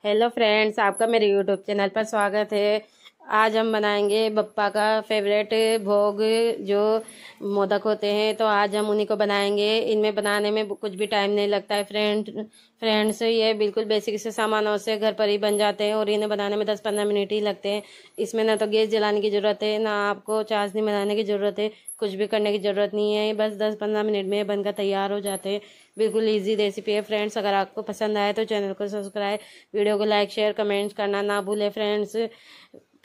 Hello friends, आपका मेरे YouTube channel पर स्वागत है। आज हम बनाएंगे बप्पा का फेवरेट भोग जो मोदक होते हैं। तो आज हम उन्हीं को बनाएंगे। इनमें बनाने में कुछ भी टाइम नहीं लगता है फ्रेंड्स ये बिल्कुल बेसिक से सामानों से घर पर ही बन जाते हैं और इन्हें बनाने में 10-15 मिनट ही लगते हैं। इसमें ना तो गैस जलाने की ज़रूरत है, ना आपको चाशनी बनाने की ज़रूरत है, कुछ भी करने की ज़रूरत नहीं है। बस 10-15 मिनट में बनकर तैयार हो जाते हैं। बिल्कुल इजी रेसिपी है फ्रेंड्स। अगर आपको पसंद आए तो चैनल को सब्सक्राइब, वीडियो को लाइक शेयर कमेंट्स करना ना भूलें फ्रेंड्स।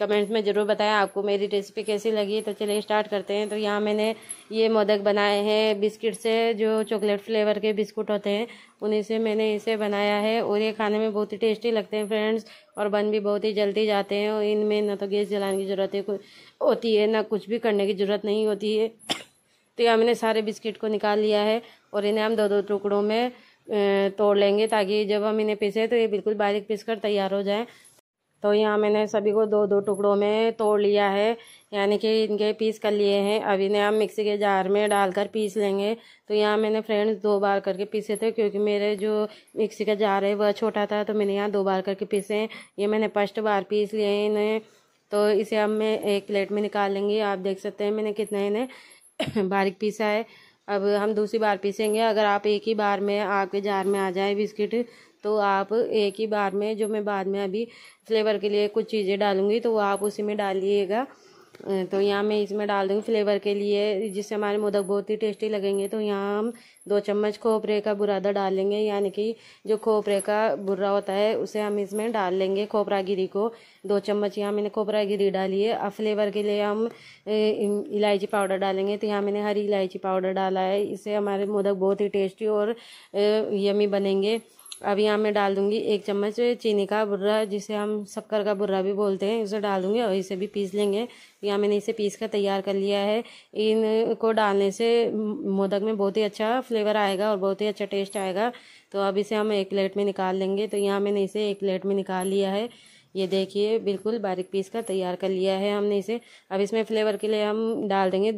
कमेंट्स में ज़रूर बताएं आपको मेरी रेसिपी कैसी लगी। तो चलिए स्टार्ट करते हैं। तो यहाँ मैंने ये मोदक बनाए हैं बिस्किट से, जो चॉकलेट फ्लेवर के बिस्कुट होते हैं उन्हीं से मैंने इसे बनाया है। और ये खाने में बहुत ही टेस्टी लगते हैं फ्रेंड्स, और बन भी बहुत ही जल्दी जाते हैं। और इनमें ना तो गैस जलाने की ज़रूरत है होती है, ना कुछ भी करने की ज़रूरत नहीं होती है। तो यहाँ मैंने सारे बिस्किट को निकाल लिया है और इन्हें हम 2-2 टुकड़ों में तोड़ लेंगे, ताकि जब हम इन्हें पीसें तो ये बिल्कुल बारीक पीस कर तैयार हो जाए। तो यहाँ मैंने सभी को 2-2 टुकड़ों में तोड़ लिया है, यानी कि इनके पीस कर लिए हैं। अब इन्हें हम मिक्सी के जार में डालकर पीस लेंगे। तो यहाँ मैंने फ्रेंड्स 2 बार करके पीसे थे, क्योंकि मेरे जो मिक्सी का जार है वह छोटा था, तो मैंने यहाँ 2 बार करके पीसे हैं। ये मैंने फर्स्ट बार पीस लिए हैं इन्हें। तो इसे अब मैं एक प्लेट में निकाल लेंगे। आप देख सकते हैं मैंने कितना इन्हें बारीक पीसा है। अब हम दूसरी बार पीसेंगे। अगर आप एक ही बार में आपके जार में आ जाए बिस्किट, तो आप एक ही बार में, जो मैं बाद में अभी फ्लेवर के लिए कुछ चीज़ें डालूंगी तो वो आप उसी में डालिएगा। तो यहाँ मैं इसमें डाल दूँगी फ्लेवर के लिए, जिससे हमारे मोदक बहुत ही टेस्टी लगेंगे। तो यहाँ हम 2 चम्मच खोपरे का बुरादा डाल लेंगे, यानी कि जो खोपरे का बुर्रा होता है उसे हम इसमें डाल लेंगे। खोपरा गिरी को 2 चम्मच यहाँ मैंने खोपरा गिरी डाली है। अब फ्लेवर के लिए हम इलायची पाउडर डालेंगे। तो यहाँ मैंने हरी इलायची पाउडर डाला है। इससे हमारे मोदक बहुत ही टेस्टी और यमी बनेंगे। अब यहाँ मैं डाल दूंगी 1 चम्मच चीनी का बुर्रा, जिसे हम शक्कर का बुर्रा भी बोलते हैं, इसे डाल दूंगी और इसे भी पीस लेंगे। यहाँ मैंने इसे पीस कर तैयार कर लिया है। इनको डालने से मोदक में बहुत ही अच्छा फ्लेवर आएगा और बहुत ही अच्छा टेस्ट आएगा। तो अब इसे हम एक प्लेट में निकाल लेंगे। तो यहाँ मैंने इसे एक प्लेट में निकाल लिया है। ये देखिए बिल्कुल बारीक पीस का तैयार कर लिया है हमने इसे। अब इसमें फ्लेवर के लिए हम डाल देंगे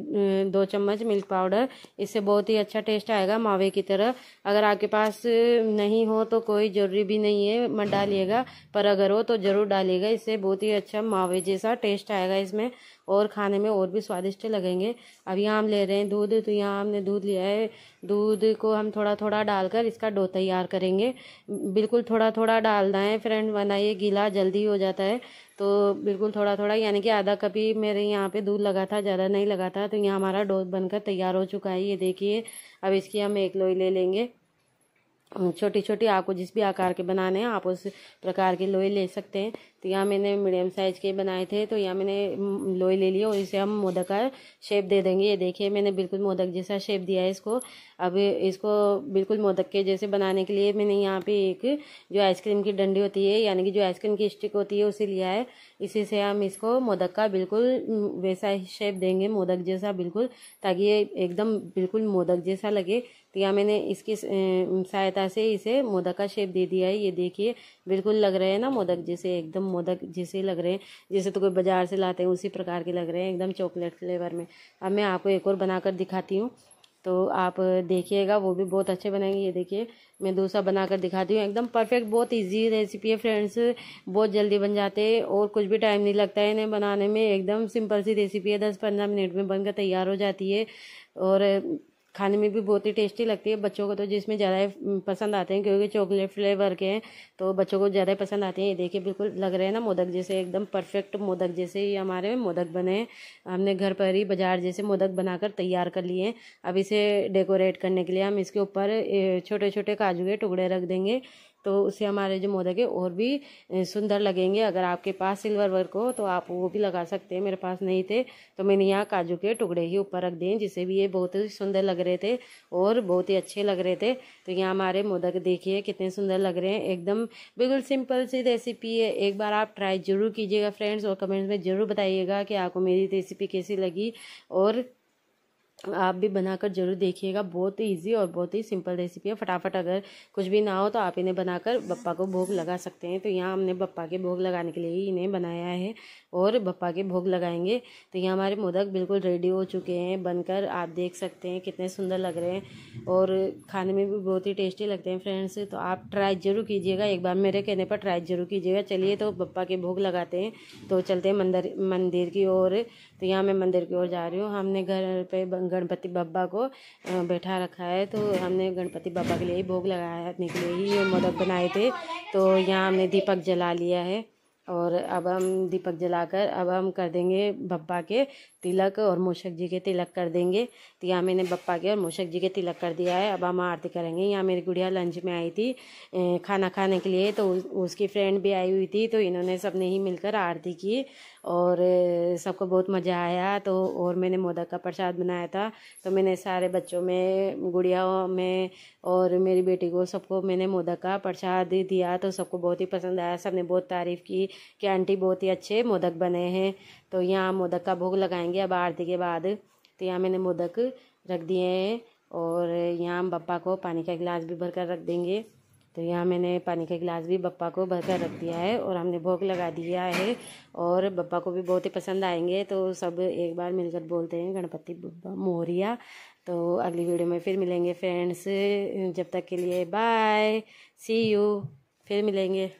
2 चम्मच मिल्क पाउडर। इससे बहुत ही अच्छा टेस्ट आएगा मावे की तरह। अगर आपके पास नहीं हो तो कोई ज़रूरी भी नहीं है, मत डालिएगा, पर अगर हो तो ज़रूर डालिएगा। इससे बहुत ही अच्छा मावे जैसा टेस्ट आएगा इसमें, और खाने में और भी स्वादिष्ट लगेंगे। अब यहाँ हम ले रहे हैं दूध। तो यहाँ हमने दूध लिया है। दूध को हम थोड़ा थोड़ा डालकर इसका डो तैयार करेंगे। बिल्कुल थोड़ा थोड़ा डालना है फ्रेंड, वरना ये गीला जल्दी हो जाता है। तो बिल्कुल थोड़ा थोड़ा, यानी कि आधा कप ही मेरे यहाँ पे दूध लगा था, ज़्यादा नहीं लगा था। तो यहाँ हमारा डो बनकर तैयार हो चुका है, ये देखिए। अब इसकी हम एक लोई ले लेंगे। छोटी छोटी आपको जिस भी आकार के बनाने हैं आप उस प्रकार की लोई ले सकते हैं। तो यहाँ मैंने मीडियम साइज के बनाए थे। तो यहाँ मैंने लोई ले लिया और इसे हम मोदक का शेप दे देंगे। ये देखिए मैंने बिल्कुल मोदक जैसा शेप दिया है इसको। अब इसको बिल्कुल मोदक के जैसे बनाने के लिए मैंने यहाँ पे एक जो आइसक्रीम की डंडी होती है, यानी कि जो आइसक्रीम की स्टिक होती है, उसे लिया है। इसी से हम इसको मोदक का बिल्कुल वैसा ही शेप देंगे, मोदक जैसा बिल्कुल, ताकि ये एकदम बिल्कुल मोदक जैसा लगे। तो यहाँ मैंने इसकी सहायता से इसे मोदक का शेप दे दिया है। ये देखिए बिल्कुल लग रहे हैं ना मोदक जैसे, एकदम मोदक जैसे लग रहे हैं, जैसे तो कोई बाजार से लाते हैं उसी प्रकार के लग रहे हैं, एकदम चॉकलेट फ्लेवर में। अब मैं आपको एक और बनाकर दिखाती हूँ, तो आप देखिएगा, वो भी बहुत अच्छे बनेंगे। ये देखिए मैं दूसरा बनाकर दिखाती हूँ। एकदम परफेक्ट, बहुत इजी रेसिपी है फ्रेंड्स, बहुत जल्दी बन जाते हैं और कुछ भी टाइम नहीं लगता है इन्हें बनाने में। एकदम सिंपल सी रेसिपी है, 10-15 मिनट में बनकर तैयार हो जाती है और खाने में भी बहुत ही टेस्टी लगती है। बच्चों को तो जिसमें ज़्यादा पसंद आते हैं, क्योंकि चॉकलेट फ्लेवर के हैं, तो बच्चों को ज़्यादा पसंद आते हैं। ये देखिए बिल्कुल लग रहे हैं ना मोदक जैसे, एकदम परफेक्ट मोदक जैसे ही हमारे मोदक बने हैं। हमने घर पर ही बाजार जैसे मोदक बनाकर तैयार कर लिए हैं। अब इसे डेकोरेट करने के लिए हम इसके ऊपर छोटे छोटे काजू के टुकड़े रख देंगे, तो उससे हमारे जो मोदक है और भी सुंदर लगेंगे। अगर आपके पास सिल्वर वर्क हो तो आप वो भी लगा सकते हैं। मेरे पास नहीं थे तो मैंने यहाँ काजू के टुकड़े ही ऊपर रख दिए, जिससे भी ये बहुत ही सुंदर लग रहे थे और बहुत ही अच्छे लग रहे थे। तो यहाँ हमारे मोदक देखिए कितने सुंदर लग रहे हैं। एकदम बिल्कुल सिंपल सी रेसिपी है। एक बार आप ट्राई जरूर कीजिएगा फ्रेंड्स, और कमेंट्स में ज़रूर बताइएगा कि आपको मेरी रेसिपी कैसी लगी। और आप भी बनाकर ज़रूर देखिएगा। बहुत ही ईजी और बहुत ही सिंपल रेसिपी है। फटाफट अगर कुछ भी ना हो तो आप इन्हें बनाकर बप्पा को भोग लगा सकते हैं। तो यहाँ हमने बप्पा के भोग लगाने के लिए ही इन्हें बनाया है और बप्पा के भोग लगाएंगे। तो यहाँ हमारे मोदक बिल्कुल रेडी हो चुके हैं बनकर, आप देख सकते हैं कितने सुंदर लग रहे हैं और खाने में भी बहुत ही टेस्टी लगते हैं फ्रेंड्स। तो आप ट्राई ज़रूर कीजिएगा, एक बार मेरे कहने पर ट्राई ज़रूर कीजिएगा। चलिए तो बप्पा के भोग लगाते हैं, तो चलते हैं मंदिर की ओर। तो यहाँ मैं मंदिर की ओर जा रही हूँ। हमने घर पे गणपति बप्पा को बैठा रखा है, तो हमने गणपति बप्पा के लिए ही भोग लगाने के लिए ही ये मोदक बनाए थे। तो यहाँ हमने दीपक जला लिया है और अब हम दीपक जलाकर अब हम कर देंगे बप्पा के तिलक और मूषक जी के तिलक कर देंगे। तो यहाँ मैंने बप्पा के और मूषक जी के तिलक कर दिया है। अब हम आरती करेंगे। यहाँ मेरी गुड़िया लंच में आई थी खाना खाने के लिए, तो उसकी फ्रेंड भी आई हुई थी, तो इन्होंने सबने ही मिलकर आरती की और सबको बहुत मज़ा आया। तो और मैंने मोदक का प्रसाद बनाया था, तो मैंने सारे बच्चों में, गुड़िया में और मेरी बेटी को सबको मैंने मोदक का प्रसाद दिया। तो सबको बहुत ही पसंद आया, सबने बहुत तारीफ़ की कि आंटी बहुत ही अच्छे मोदक बने हैं। तो यहाँ मोदक का भोग लगाएंगे अब आरती के बाद। तो यहाँ मैंने मोदक रख दिए हैं और यहाँ हम बप्पा को पानी का गिलास भी भर कर रख देंगे। तो यहाँ मैंने पानी का गिलास भी बप्पा को भर कर रख दिया है और हमने भोग लगा दिया है और बप्पा को भी बहुत ही पसंद आएंगे। तो सब एक बार मिलकर बोलते हैं गणपति बप्पा मोरिया। तो अगली वीडियो में फिर मिलेंगे फ्रेंड्स, जब तक के लिए बाय, सी यू, फिर मिलेंगे।